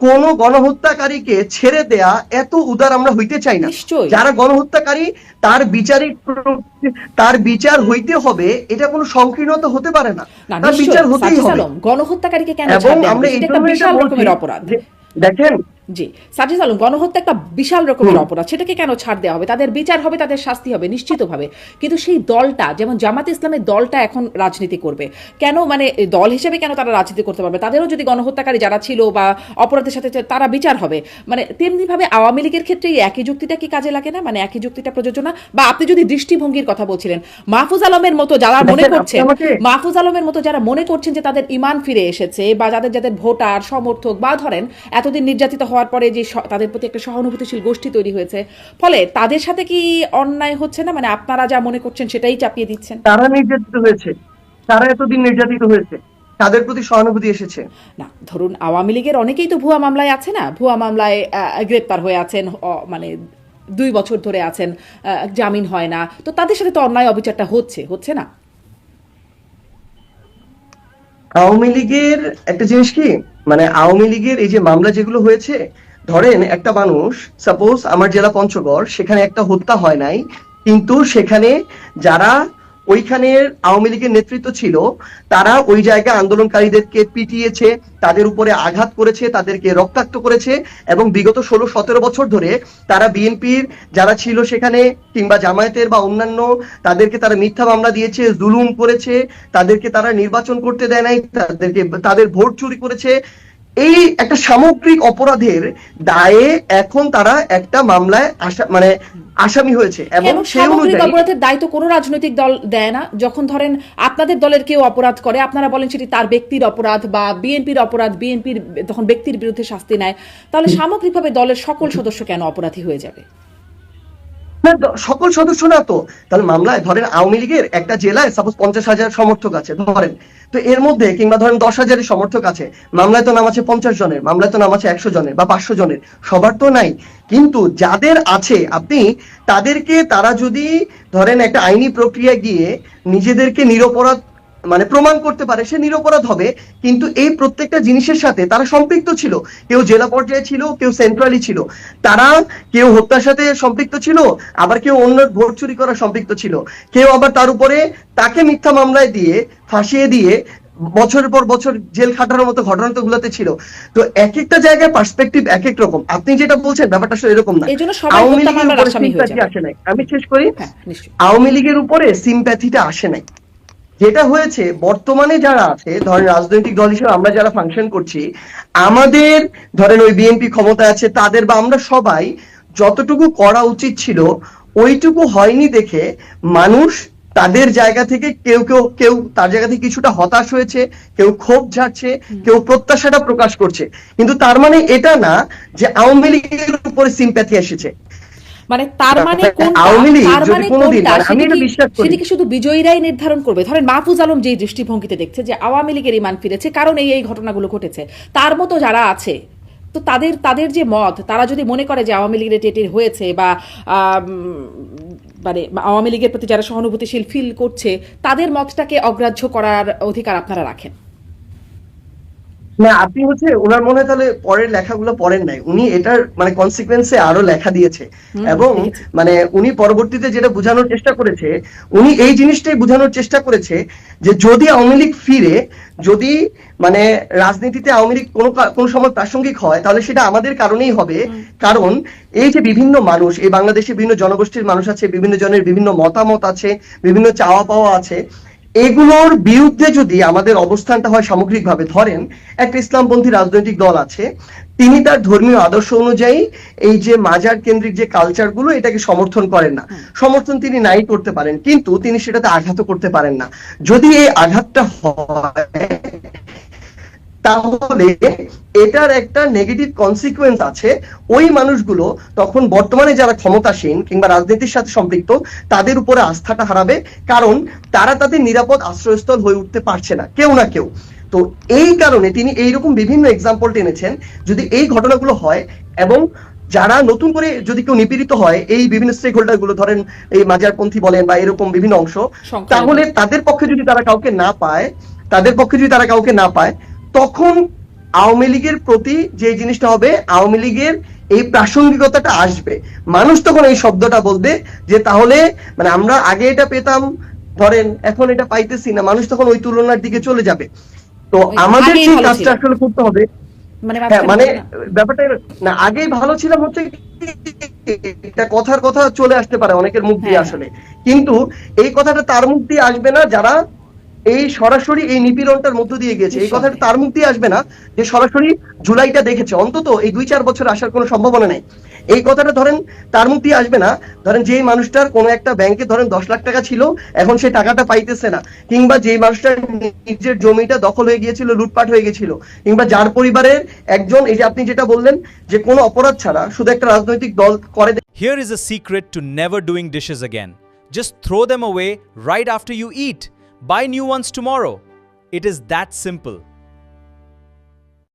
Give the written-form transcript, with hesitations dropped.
কোন গণহত্যাকারীকে ছেড়ে দেয়া এত উদার আমরা হইতে চাই না। নিশ্চয়ই যারা গণহত্যাকারী তার বিচার হইতে হবে, এটা কোনো সংকীর্ণতা হতে পারে না, না, তার নিশ্চয়ই বিচার হতেই সাজিদ হবে। আলম, গণহত্যাকারীকে কেন এবং ছাড় দেওয়া আমরা হবে? এই সেটা একটা জন্য এটা বিশাল বলছি রকমের অপরাধ। যে দেখেন, জি, সাজিদ আলম, গণহত্যা একটা বিশাল রকমের অপরাধ, সেটাকে কেন ছাড় দেওয়া হবে? তাদের বিচার হবে, তাদের শাস্তি হবে নিশ্চিতভাবে। কিন্তু সেই দলটা, যেমন জামাত ইসলামের দলটা এখন রাজনীতি করবে কেন, মানে দল হিসেবে কেন তারা রাজনীতি করতে পারবে? তাদেরও যদি গণহত্যাকারী যারা ছিল বা অপরাধের সাথে তারা বিচার হবে, মানে তেমনিভাবে আওয়ামী লীগের ক্ষেত্রে এই একই যুক্তিটা কি কাজে লাগে না? মানে একই যুক্তিটা প্রযোজ্য না? বা আপনি যদি দৃষ্টিভঙ্গির কথা বলছিলেন, মাহফুজ আলমের মতো যারা মনে দেখেন আপনি করছেন, আমাকে মাহফুজ আলমের মতো যারা মনে করছেন যে তাদের ইমান ফিরে এসেছে, বা যাদের যাদের ভোটার সমর্থক, বা ধরেন এতদিন নির্যাতিত হওয়ার পরে যে তাদের প্রতি একটা সহানুভূতিশীল গোষ্ঠী তৈরি হয়েছে, ফলে তাদের সাথে কি অন্যায় হচ্ছে না? মানে আপনারা যা মনে করছেন সেটাই চাপিয়ে দিচ্ছেন। তারা নির্যাতিত হয়েছে, তারা এতদিন নির্যাতিত হয়েছে, তাদের প্রতি সহানুভূতি এসেছে। না, ধরুন আওয়ামী লীগের অনেকেই তো ভুয়া মামলায় আছে না, ভুয়া মামলায় গ্রেপ্তার হয়ে আছেন, মানে 2 বছর ধরে আছেন, জামিন হয় না, তো তাদের সাথে তো অন্যায় অবিচারটা হচ্ছে, হচ্ছে না? আওয়ামী লীগের একটা জিনিস কি, মানে আওয়ামী লীগের এই যে মামলা যেগুলো হয়েছে, ধরেন একটা মানুষ, সাপোজ আমার জেলা পঞ্চগড়, সেখানে একটা হত্যা হয় নাই, কিন্তু সেখানে যারা ওইখানের আওয়ামী লীগের নেতৃত্ব ছিল, তারা ওই জায়গায় আন্দোলনকারীদেরকে পিটিয়েছে, তাদের উপরে আঘাত করেছে, তাদেরকে রক্তাক্ত করেছে, এবং বিগত 16-17 বছর ধরে তারা বিএনপির যারা ছিল সেখানে, কিংবা জামায়াতের বা অন্যান্য, তাদেরকে তারা মিথ্যা মামলা দিয়েছে, জুলুম করেছে, তাদেরকে তারা নির্বাচন করতে দেয় নাই, তাদের ভোট চুরি করেছে। এই একটা সামগ্রিক অপরাধের দায়ে এখন তারা একটা মামলায় মানে আসামি হয়েছে, এবং কেন সেই সামগ্রিক অনুযায়ী অপরাধের দায় তো কোনো রাজনৈতিক দল দেয় না? যখন ধরেন আপনাদের দলের কেউ অপরাধ করে, আপনারা বলেন সেটি তার ব্যক্তির অপরাধ বা বিএনপির অপরাধ, বিএনপির তখন ব্যক্তির বিরুদ্ধে শাস্তি নেয়, তাহলে সামগ্রিকভাবে দলের সকল সদস্য কেন অপরাধী হয়ে যাবে? না, সকল সদস্য না তো। তাহলে মামলায় ধরেন আওয়ামী লীগের একটা জেলায় সাপোজ 50,000 সমর্থক আছে ধরেন, তো এর মধ্যে কিংবা ধরেন 10,000 সমর্থক আছে, মামলায় তো নাম আছে 50 জনের, মামলায় তো নাম আছে 100 জনের বা 500 জনের, সবার তো নাই। কিন্তু যাদের আছে, আপনি তাদেরকে, তারা যদি ধরেন একটা আইনি প্রক্রিয়া গিয়ে নিজেদেরকে নিরপরাধ মানে প্রমাণ করতে পারে, সে নিরপরাধ হবে। কিন্তু এই প্রত্যেকটা জিনিসের সাথে তারা সম্পৃক্ত ছিল, কেউ জেলা পর্যায়ে ছিল, কেউ সেন্ট্রালি ছিল, তারা কেউ হত্যার সাথে সম্পৃক্ত ছিল, আবার কেউ অন্য ভোট চুরি করার সম্পৃক্ত ছিল, কেউ আবার তার উপরে তাকে মিথ্যা মামলায় দিয়ে ফাঁসিয়ে দিয়ে বছরের পর বছর জেল খাটানোর মতো ঘটনা তো গুলাতে ছিল। তো এক একটা জায়গায় পার্সপেক্টিভ এক এক রকম। আপনি যেটা বলছেন ব্যাপারটা আসলে এরকম না। এই জন্য সবাই আওয়ামী হত্যা লীগের মামলার উপরে আসামি হয়ে সিম্প্যাথি যাবে। আসে নাই, আমি শেষ করি, হ্যাঁ, নিশ্চয়ই। আওয়ামী লীগের উপরে সিম্প্যাথিটা আসে নাই। যেটা হয়েছে, বর্তমানে যারা আছে, ধরেন রাজনৈতিক দল হিসেবে আমরা যারা ফাংশন করছি, আমাদের ধরেন ওই বিএনপি ক্ষমতায় আছে, তাদের বা আমরা সবাই যতটুকু করা উচিত ছিল ওইটুকু হয়নি দেখে মানুষ তাদের জায়গা থেকে কেউ কেউ কেউ তার জায়গা থেকে কিছুটা হতাশ হয়েছে, কেউ ক্ষোভ ঝাড়ছে, কেউ প্রত্যাশাটা প্রকাশ করছে। কিন্তু তার মানে এটা না যে আওয়ামী লীগের উপরে সিম্প্যাথি এসেছে। মানে তার মানে কোনটা, আওয়ামী লীগ তার যদি মানে কোনোদিন, কোনটা, মানে আমি এটা বিশ্বাস করি, সেটি কি শুধু বিজয়ীরাই নির্ধারণ করবে? ধরেন মাহফুজ আলম যেই দৃষ্টিভঙ্গিতে দেখছে যে আওয়ামী লীগের ইমান ফিরেছে কারণ এই এই ঘটনাগুলো ঘটেছে, তার মতো যারা আছে, তো তাদের তাদের যে মত, তারা যদি মনে করে যে আওয়ামী লীগের এটি হয়েছে, বা মানে আওয়ামী লীগের প্রতি যারা সহানুভূতিশীল ফিল করছে, তাদের মতটাকে অগ্রাহ্য করার অধিকার আপনারা রাখেন? না, আপনি হচ্ছে ওনার মনে হয় তাহলে পরের লেখাগুলো পড়েন নাই, উনি এটার মানে কনসিকুয়েন্সে আরো লেখা দিয়েছে। এবং দেখেছি। মানে উনি পরবর্তীতে যেটা বোঝানোর চেষ্টা করেছে, উনি এই জিনিসটাই বোঝানোর চেষ্টা করেছে যে যদি আওয়ামী লীগ ফিরে, যদি মানে রাজনীতিতে আওয়ামী লীগ কোনো সময় প্রাসঙ্গিক হয়, তাহলে সেটা আমাদের কারণেই হবে। কারণ এই যে বিভিন্ন মানুষ, এই বাংলাদেশে বিভিন্ন জনগোষ্ঠীর মানুষ আছে, বিভিন্ন জনের বিভিন্ন মতামত আছে, বিভিন্ন চাওয়া পাওয়া আছে, এগুলোর বিরুদ্ধে যদি আমাদের অবস্থানটা হয় সামগ্রিকভাবে, ধরেন একটা ইসলামপন্থী রাজনৈতিক দল আছে, তিনি তার ধর্মীয় আদর্শ অনুযায়ী এই যে মাজার কেন্দ্রিক যে কালচার গুলো, এটাকে সমর্থন করেন না, সমর্থন তিনি নাই করতে পারেন, কিন্তু তিনি সেটাতে আঘাতও করতে পারেন না। যদি এই আঘাতটা হয়, তাহলে এটার একটা নেগেটিভ কনসিকুয়েন্স আছে। ওই মানুষগুলো তখন বর্তমানে যারা ক্ষমতাসীন কিংবা রাজনীতির সাথে সম্পৃক্ত, তাদের উপরে আস্থাটা হারাবে, কারণ তারা তাদের নিরাপদ আশ্রয়স্থল হয়ে উঠতে পারছে না, কেউ না কেউ। তো এই কারণে তিনি এইরকম বিভিন্ন এক্সাম্পল টেনেছেন। যদি এই ঘটনাগুলো হয় এবং যারা নতুন করে যদি কেউ নিপীড়িত হয়, এই বিভিন্ন স্টেক হোল্ডার গুলো, ধরেন এই মাজারপন্থী বলেন বা এরকম বিভিন্ন অংশ, তাহলে তাদের পক্ষে যদি তারা কাউকে না পায়, তখন আওয়ামী লীগের প্রতি যে জিনিসটা হবে, আওয়ামী লীগের এই প্রাসঙ্গিকতাটা আসবে। মানুষ তখন এই শব্দটা বলবে যে তাহলে মানে আমরা আগে এটা পেতাম, ধরেন এখন এটা পাইতেছি না, মানুষ তখন ওই তুলনার দিকে চলে যাবে। তো আমাদের আগেই যে ভালো কাজটা ছিল। আসলে করতে হবে, মানে হ্যাঁ মাঝখানে মানে বলে না? ব্যাপারটা না, আগেই ভালো ছিলাম হচ্ছে কি, একটা কথার কথা চলে আসতে পারে অনেকের মুখ দিয়ে হ্যাঁ, হ্যাঁ। আসলে, কিন্তু এই কথাটা তার মুখ দিয়ে আসবে না যারা এই সরাসরি এই নিপীড়নটার মধ্য দিয়ে গেছে। এই কথাটা নিঃসন্দেহে। তার মুখ দিয়ে আসবে না যে সরাসরি জুলাইটা দেখেছে, অন্তত এই 2-4 বছর আসার কোনো সম্ভাবনা নেই। এই কথাটা ধরেন তার মুখ দিয়ে আসবে না, ধরেন যেই মানুষটার কোনো একটা ব্যাংকে ধরেন 10 লাখ টাকা ছিল, এখন সে টাকাটা পাইতেছে না, কিংবা যেই মানুষটার নিজের জমিটা দখল হয়ে গিয়েছিল, লুটপাট হয়ে গেছিল, কিংবা যার পরিবারের একজন, এই যে আপনি যেটা বললেন যে কোনো অপরাধ ছাড়া শুধু একটা রাজনৈতিক দল করে। Here is a secret to never doing dishes again. Just throw them away right after you eat. Buy new ones tomorrow. It is that simple.